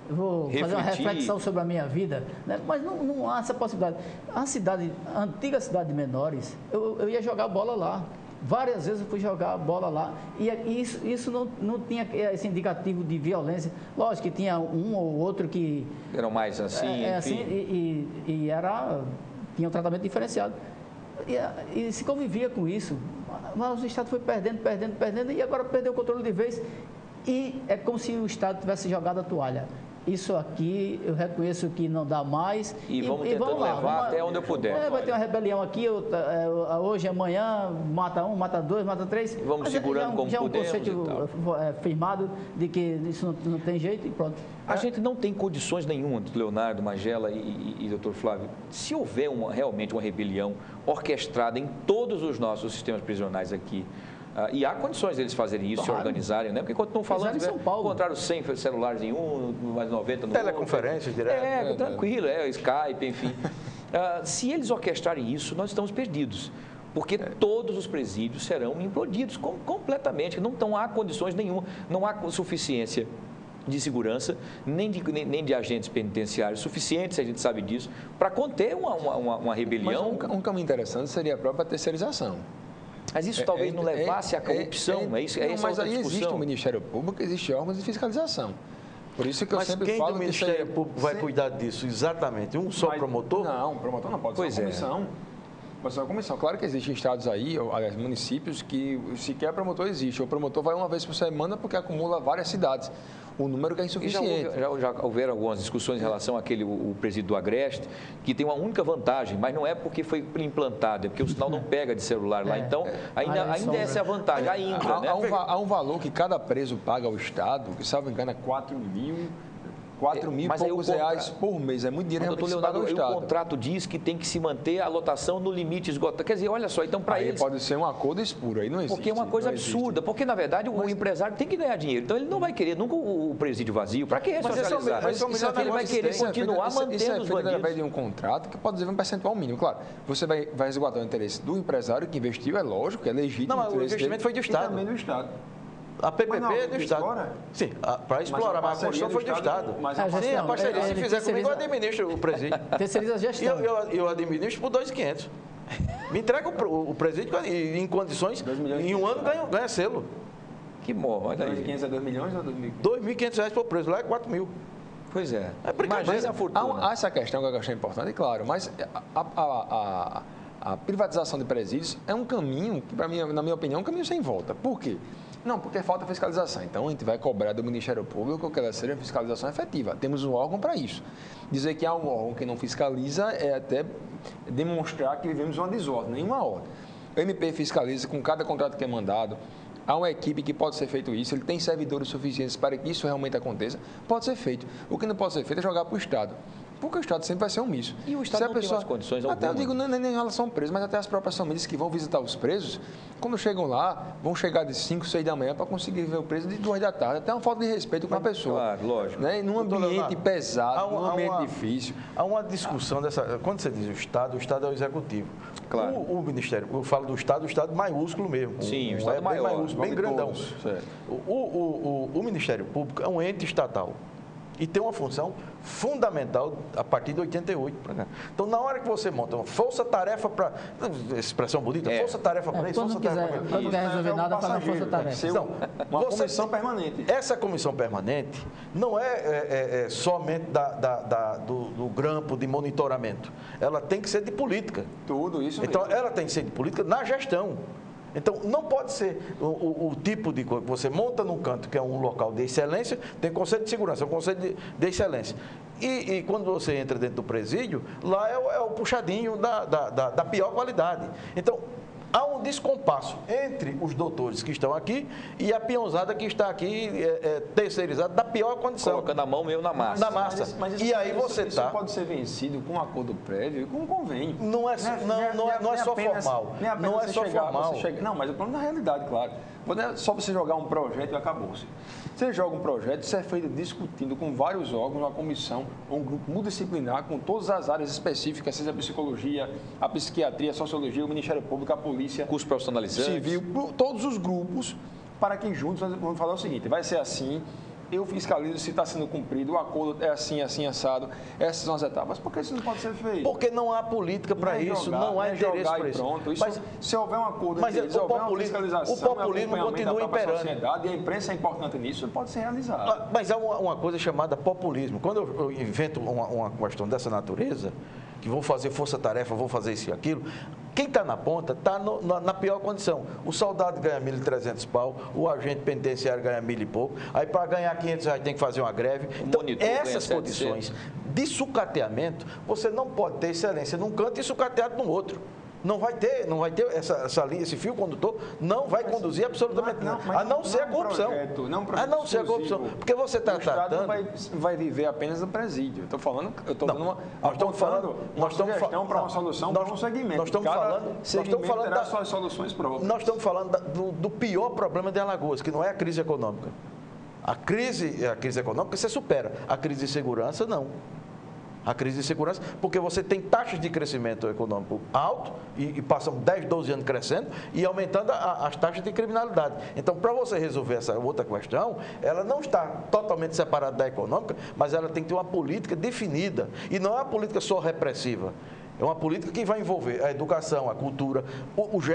Vou fazer uma reflexão sobre a minha vida, né? Mas não há essa possibilidade. A antiga cidade de Menores, eu ia jogar bola lá. Várias vezes eu fui jogar bola lá e isso não tinha esse indicativo de violência. Lógico que tinha um ou outro que... Eram mais assim, assim tinha um tratamento diferenciado. E se convivia com isso. Mas o Estado foi perdendo e agora perdeu o controle de vez. E é como se o Estado tivesse jogado a toalha. Isso aqui, eu reconheço que não dá mais. E vamos tentando levar até onde eu puder. Vai ter uma rebelião aqui, hoje, amanhã, mata um, mata dois, mata três. Vamos segurando como já podemos. Já é um conceito firmado de que isso não tem jeito e pronto. A gente não tem condições nenhuma, Leonardo, Magela e doutor Flávio, se houver realmente uma rebelião orquestrada em todos os nossos sistemas prisionais aqui, e há condições deles fazerem isso, se organizarem, né? Porque quando estão falando, encontraram 100 celulares em um, mais 90 no teleconferências direto. Tranquilo, Skype, enfim. Se eles orquestrarem isso, nós estamos perdidos. Porque todos os presídios serão implodidos completamente. Não há condições nenhuma, não há suficiência de segurança, nem de agentes penitenciários suficientes, a gente sabe disso, para conter uma rebelião. Mas um caminho interessante seria a própria terceirização. Mas isso talvez não levasse à corrupção, mas aí existe o Ministério Público, existem órgãos de fiscalização. Por isso que eu sempre falo que o Ministério Público vai cuidar disso exatamente? Um só promotor? Não, promotor não pode ser uma comissão. Pode ser uma comissão. Claro que existem estados aí, aliás, municípios, que sequer promotor existe. O promotor vai uma vez por semana porque acumula várias cidades. O número que é insuficiente. Já houveram algumas discussões em relação àquele, o presídio do Agreste, que tem uma única vantagem, mas não é porque foi implantado, é porque o sinal não pega de celular lá. Então, ainda essa é a vantagem, Há um valor que cada preso paga ao Estado, que, salvo engano, é 4 mil e poucos reais por mês. É muito dinheiro que se paga ao Estado. O contrato diz que tem que se manter a lotação no limite esgotado. Quer dizer, olha só, então para eles... pode ser um acordo espuro, aí não existe. Porque é uma coisa absurda, porque na verdade o empresário tem que ganhar dinheiro, então ele não vai querer nunca o presídio vazio. Para que socializar? Ele vai querer continuar mantendo os bandidos. Isso é através de um contrato que pode dizer um percentual mínimo. Claro, você vai resguardar o interesse do empresário que investiu, é lógico, é legítimo. Não, mas o investimento foi do Estado. E também do Estado. A PPP é do Estado. Explora? Sim, para explorar, mas a construção foi do Estado. Sim, a parceria, se fizer comigo, eu administro o presídio. Terceiriza a gestão. Eu administro por 2.500. Me entrega o presídio em condições, em um ano ganha selo. Que bom, olha aí. 2.500 é 2 milhões ou 2.500 reais por preso, lá é 4 mil. Pois é. Imagina a fortuna. Há essa questão que eu achei importante, claro, mas a privatização de presídios é um caminho que, na minha opinião, é um caminho sem volta. Por quê? Não, porque falta fiscalização. Então, a gente vai cobrar do Ministério Público que ela seja fiscalização efetiva. Temos um órgão para isso. Dizer que há um órgão que não fiscaliza é até demonstrar que vivemos uma desordem, nenhuma ordem. O MP fiscaliza com cada contrato que é mandado. Há uma equipe que pode ser feito isso, ele tem servidores suficientes para que isso realmente aconteça. Pode ser feito. O que não pode ser feito é jogar para o Estado. Porque o Estado sempre vai ser omisso. E o Estado não tem mais condições algumas. Até eu digo, nem em relação ao preso, mas até as próprias famílias que vão visitar os presos, quando chegam lá, vão chegar de 5, 6 da manhã para conseguir ver o preso de 2 da tarde. Até uma falta de respeito com a pessoa. Claro, lógico. Né? Num ambiente pesado, num ambiente difícil. Há uma discussão dessa... Quando você diz o Estado é o Executivo. Claro. O Ministério, eu falo do Estado, o Estado maiúsculo mesmo. Sim, o Estado maior. Bem maiúsculo, bem grandão. O Ministério Público é um ente estatal. E tem uma função fundamental a partir de 88 para cá. Então, na hora que você monta uma força-tarefa para... Expressão bonita, força-tarefa para isso, força-tarefa para isso. Quando não quer resolver nada, faz uma força-tarefa. Então, uma comissão permanente. Essa comissão permanente não é somente do grampo de monitoramento. Ela tem que ser de política. Tudo isso Então, mesmo. ela tem que ser de política na gestão. Então, não pode ser o tipo de coisa que você monta num canto, que é um local de excelência, tem conceito de segurança, é um conceito de excelência. E quando você entra dentro do presídio, lá é o puxadinho da pior qualidade. Então, há um descompasso entre os doutores que estão aqui e a peãozada que está aqui terceirizada da pior condição. Colocando a mão meio na massa. Na massa. Mas e aí você isso pode ser vencido com um acordo prévio e com um convênio. Não é só formal. Não é só formal. Não, mas o plano da realidade, claro. Não é só você jogar um projeto e acabou-se. Você joga um projeto, isso é feito discutindo com vários órgãos, uma comissão, um grupo multidisciplinar, com todas as áreas específicas, seja a psicologia, a psiquiatria, a sociologia, o Ministério Público, a polícia, curso profissionalizante, civil, todos os grupos, para que juntos nós vamos falar o seguinte, vai ser assim, eu fiscalizo se está sendo cumprido, o acordo é assim, assim, assado, essas são as etapas. Por que isso não pode ser feito? Porque não há política para isso, não há interesse para isso. Pronto. Isso, se houver um acordo, se houver uma fiscalização, o populismo continua imperando. E a imprensa é importante nisso, isso pode ser realizado. Mas há uma coisa chamada populismo. Quando eu invento uma questão dessa natureza, que vou fazer força-tarefa, vou fazer isso e aquilo, quem está na ponta está na pior condição. O soldado ganha 1.300 pau, o agente penitenciário ganha 1.000 e pouco, aí para ganhar 500 reais tem que fazer uma greve. Então, essas condições de sucateamento, você não pode ter excelência num canto e sucateado no outro. Não vai ter essa linha, esse fio condutor, não vai conduzir absolutamente nada. A não ser a corrupção. A não ser a corrupção. Porque você está tratando. Não vai viver apenas do presídio. Eu estou dando uma. Nós estamos falando uma sugestão para uma solução para um segmento. Nós estamos falando das suas soluções próprias. Nós estamos falando do pior problema de Alagoas, que não é a crise econômica. A crise econômica você supera. A crise de segurança, não. A crise de segurança, porque você tem taxas de crescimento econômico alto e passam 10, 12 anos crescendo e aumentando as taxas de criminalidade. Então, para você resolver essa outra questão, ela não está totalmente separada da econômica, mas ela tem que ter uma política definida e não é uma política só repressiva. É uma política que vai envolver a educação, a cultura,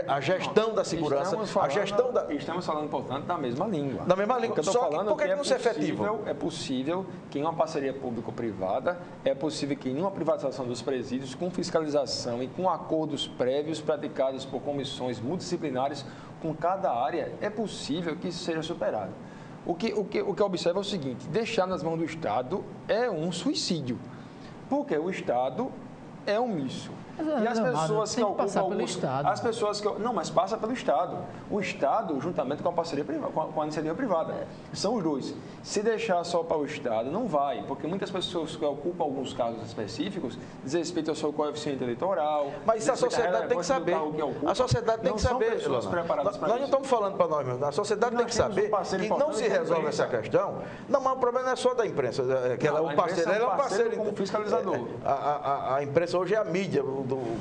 a gestão da segurança, a gestão da... Estamos falando, portanto, da mesma língua. Da mesma língua. Só que por que não ser efetivo? É possível que em uma parceria público-privada, é possível que em uma privatização dos presídios, com fiscalização e com acordos prévios praticados por comissões multidisciplinares com cada área, é possível que isso seja superado. O que eu observo é o seguinte, deixar nas mãos do Estado é um suicídio, porque o Estado é omisso. E as pessoas que ocupam as pessoas que não, mas passa pelo Estado. O Estado, juntamente com a parceria privada, com a iniciativa privada, são os dois. Se deixar só para o Estado, não vai, porque muitas pessoas que ocupam alguns cargos específicos diz respeito ao seu coeficiente eleitoral. Mas a sociedade tem que saber. A sociedade tem que saber. Nós não estamos falando para nós mesmos. A sociedade tem que saber que não se resolve essa questão. Não, mas o problema não é só da imprensa. O parceiro é um parceiro como fiscalizador. A imprensa hoje é a mídia.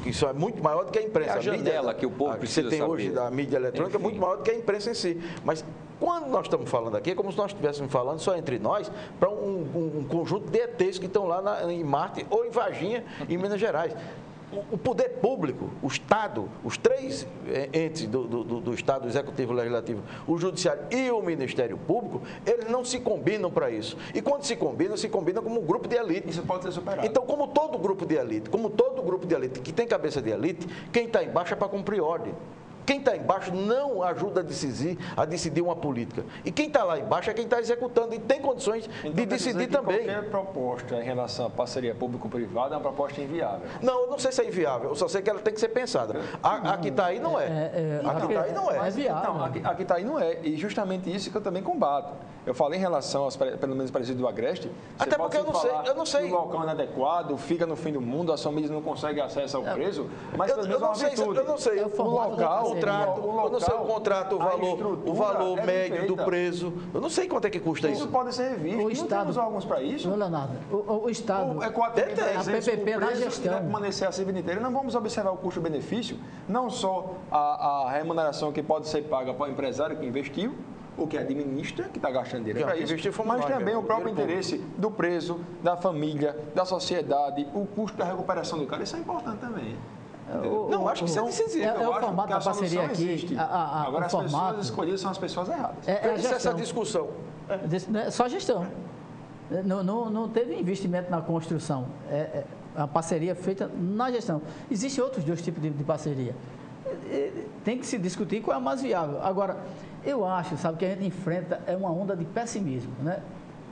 Que isso é muito maior do que a imprensa. É a janela que o povo precisa saber. Você tem hoje da mídia eletrônica, é muito maior do que a imprensa em si. Mas quando nós estamos falando aqui, é como se nós estivéssemos falando só entre nós, para um conjunto de ETs que estão lá em Marte ou em Varginha, em Minas Gerais. O poder público, o Estado, os três entes do Estado, o Executivo, o Legislativo, o Judiciário e o Ministério Público, eles não se combinam para isso. E quando se combina como um grupo de elite. Isso pode ser superado. Então, como todo grupo de elite que tem cabeça de elite, quem está embaixo é para cumprir ordem. Quem está embaixo não ajuda a decidir uma política. E quem está lá embaixo é quem está executando e tem condições de decidir também. Qualquer proposta em relação à parceria público-privada é uma proposta inviável. Não, eu não sei se é inviável, eu só sei que ela tem que ser pensada. A que está aí não é. A que está aí não é. É viável. Então, a que está aí não é. E justamente isso que eu também combato. Eu falei em relação aos, pelo menos, presídios do Agreste. Até porque eu não sei. O local inadequado, fica no fim do mundo, as famílias não conseguem acesso ao preso. Mas eu não sei. O local, eu não sei o contrato, o valor médio do preso. Eu não sei quanto é que custa isso. Isso pode ser revisto. O Estado, temos órgãos para isso. Não, Leonardo. O Estado. É 4.300 a PPP na gestão. Permanecer a vida inteira. Não vamos observar o custo-benefício, não só a remuneração que pode ser paga para o empresário que investiu, o que administra, que está gastando dinheiro para isso, mas também o próprio interesse do preso, da família, da sociedade, o custo da recuperação do cara. Isso é importante também. Não, acho que isso é decisivo. É o formato da parceria aqui. Agora, as pessoas escolhidas são as pessoas erradas. Essa discussão. Só gestão. Não teve investimento na construção. A parceria feita na gestão. Existem outros dois tipos de parceria. tem que se discutir qual é a mais viável. Agora, eu acho, sabe, que a gente enfrenta é uma onda de pessimismo, né?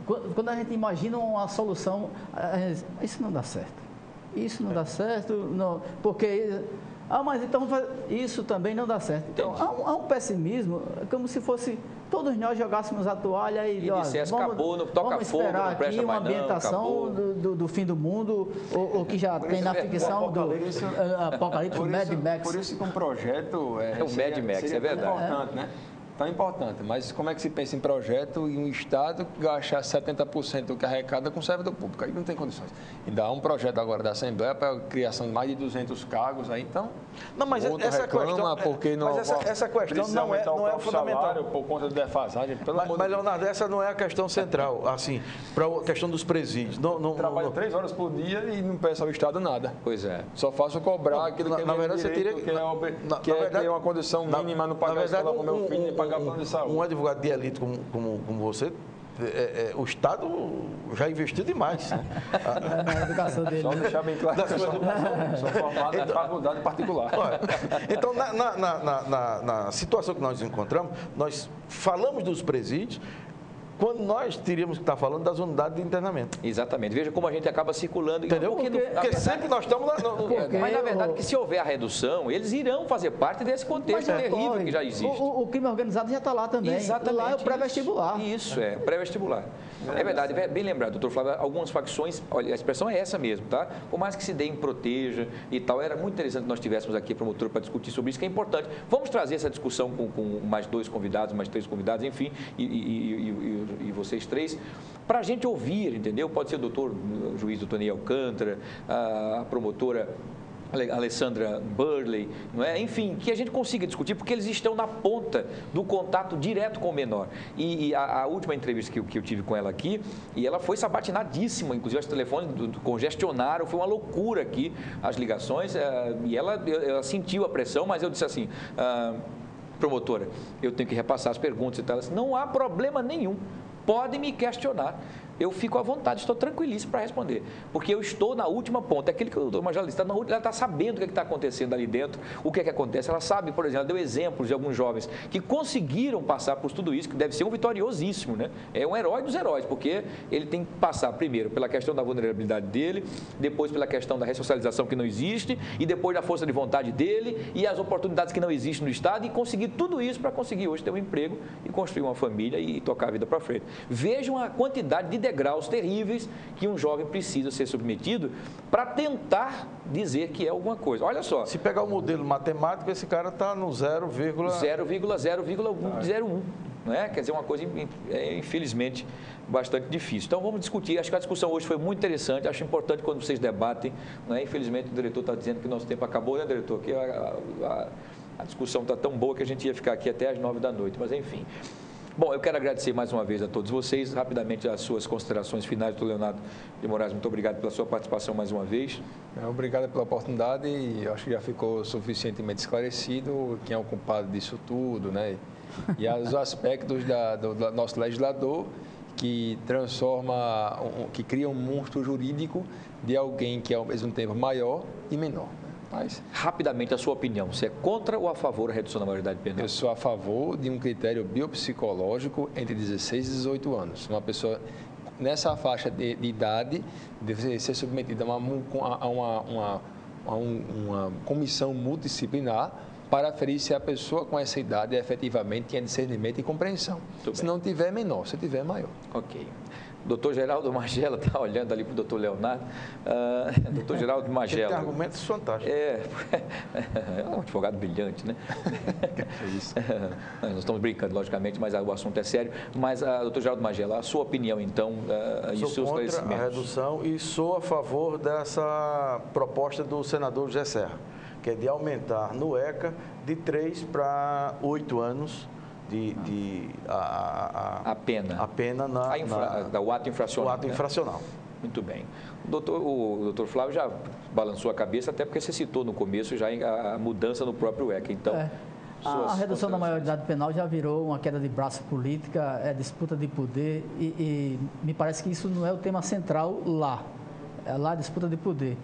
Quando a gente imagina uma solução, isso não dá certo. Isso não dá certo, não, porque... mas então isso também não dá certo. Então, há um pessimismo, como se fosse todos nós jogássemos a toalha e dissesse, acabou, não toca fogo, não presta mais não, uma ambientação do fim do mundo, ou que já tem na ficção do Apocalipse, Mad Max. Por isso que um projeto é o Mad Max, é verdade. Importante, né? Tão importante, mas como é que se pensa em projeto e um Estado gastar 70% do que arrecada com servidor público? Aí não tem condições. Ainda há um projeto agora da Assembleia para a criação de mais de 200 cargos, aí então... Não, mas essa questão... Porque não, mas essa questão não é fundamental. Salário, por conta de defasagem, mas, Leonardo, essa não é a questão central, assim, para a questão dos presídios. Trabalho 3 horas por dia e não peço ao Estado nada. Pois é. Só faço cobrar aquilo que na verdade, você teria que é uma condição mínima no pagar escola para o meu filho e pagar plano de saúde. Um advogado de elite como você, o Estado já investiu demais. Né? Na educação dele. Só deixar bem claro que eu sou formado em faculdade particular. Então, na situação que nós encontramos, nós falamos dos presídios, quando nós teríamos que estar falando das unidades de internamento. Exatamente. Veja como a gente acaba circulando. Entendeu? Porque sempre nós estamos lá. Mas, na verdade, que se houver a redução, eles irão fazer parte desse contexto terrível que já existe. O crime organizado já está lá também. Exatamente. Lá é o pré-vestibular. Isso, pré-vestibular. É verdade, bem lembrado, doutor Flávio, algumas facções, olha, a expressão é essa mesmo, tá? Por mais que se deem proteja e tal, era muito interessante que nós tivéssemos aqui a promotora para discutir sobre isso, que é importante. Vamos trazer essa discussão com mais 2 convidados, mais 3 convidados, enfim, e vocês 3, para a gente ouvir, entendeu? Pode ser o doutor, o juiz doutor Ney Alcântara, a promotora Alessandra Burley, não é? Enfim, que a gente consiga discutir, porque eles estão na ponta do contato direto com o menor. E a última entrevista que eu tive com ela aqui, e ela foi sabatinadíssima, inclusive os telefones congestionaram, foi uma loucura aqui as ligações, e ela sentiu a pressão, mas eu disse assim, promotora, eu tenho que repassar as perguntas e tal. Ela disse, não há problema nenhum, pode me questionar. Eu fico à vontade, estou tranquilíssimo para responder, porque eu estou na última ponta. Aquele que o doutor Major está na última, ela está sabendo o que está acontecendo ali dentro, o que acontece. Ela sabe, por exemplo, ela deu exemplos de alguns jovens que conseguiram passar por tudo isso, que deve ser um vitoriosíssimo, né? É um herói dos heróis, porque ele tem que passar primeiro pela questão da vulnerabilidade dele, depois pela questão da ressocialização que não existe, e depois da força de vontade dele e as oportunidades que não existem no Estado, e conseguir tudo isso para conseguir hoje ter um emprego e construir uma família e tocar a vida para frente. Vejam a quantidade de degraus terríveis que um jovem precisa ser submetido para tentar dizer que é alguma coisa. Olha só. Se pegar o modelo matemático, esse cara está no 0,01, não é? Quer dizer, uma coisa, infelizmente, bastante difícil. Então, vamos discutir. Acho que a discussão hoje foi muito interessante. Acho importante quando vocês debatem, não é? Infelizmente, o diretor está dizendo que o nosso tempo acabou, né, diretor? Que a discussão está tão boa que a gente ia ficar aqui até às 9 da noite, mas enfim. Bom, eu quero agradecer mais uma vez a todos vocês. Rapidamente, as suas considerações finais, doutor Leonardo de Moraes, muito obrigado pela sua participação mais uma vez. Obrigado pela oportunidade e acho que já ficou suficientemente esclarecido quem é o culpado disso tudo, né? E os aspectos do nosso legislador que transforma, que cria um monstro jurídico de alguém que é ao mesmo tempo maior e menor. Mas, rapidamente, a sua opinião, você é contra ou a favor da redução da maioridade penal? Eu sou a favor de um critério biopsicológico entre 16 e 18 anos. Uma pessoa nessa faixa de idade deve ser submetida a uma comissão multidisciplinar para aferir se a pessoa com essa idade efetivamente tinha discernimento e compreensão. Se não tiver, menor. Se tiver, maior. Ok. Doutor Geraldo Magela está olhando ali para o doutor Leonardo. Doutor Geraldo Magela. Ele tem argumentos fantásticos. É um advogado brilhante, né? É isso. Nós estamos brincando, logicamente, mas o assunto é sério. Mas, doutor Geraldo Magela, a sua opinião, então, e os seus esclarecimentos? Sou contra a redução e sou a favor dessa proposta do senador José Serra, que é de aumentar no ECA de 3 para 8 anos a pena o ato infracional. O ato infracional. Muito bem. O doutor Flávio já balançou a cabeça, até porque você citou no começo já a mudança no próprio ECA. Então, a redução da maioridade penal já virou uma queda de braço política, é disputa de poder e me parece que isso não é o tema central lá. É lá a disputa de poder.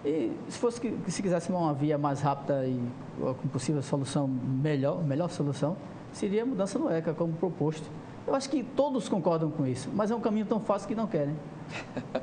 E se quisesse uma via mais rápida e com possível solução, melhor solução, seria a mudança no ECA, como proposto. Eu acho que todos concordam com isso, mas é um caminho tão fácil que não querem.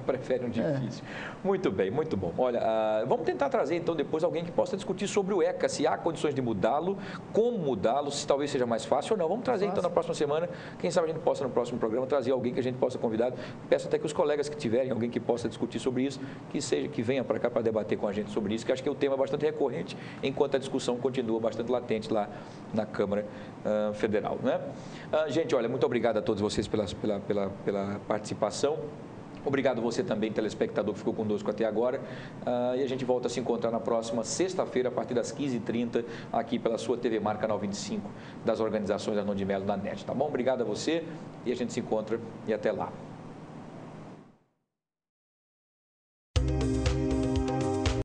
Preferem um difícil. Muito bem, muito bom. Olha, vamos tentar trazer então depois alguém que possa discutir sobre o ECA, se há condições de mudá-lo, como mudá-lo, se talvez seja mais fácil ou não. Vamos trazer então na próxima semana, quem sabe a gente possa no próximo programa trazer alguém que a gente possa convidar. Peço até que os colegas que tiverem, alguém que possa discutir sobre isso, que venha para cá para debater com a gente sobre isso, que acho que o tema é bastante recorrente, enquanto a discussão continua bastante latente lá na Câmara Federal, né? Gente, olha, muito obrigado a todos vocês pela participação. Obrigado você também, telespectador, que ficou conosco até agora. E a gente volta a se encontrar na próxima sexta-feira, a partir das 15h30, aqui pela sua TV Mar, canal 25, das organizações Arnon de Melo da NET, tá bom? Obrigado a você e a gente se encontra e até lá.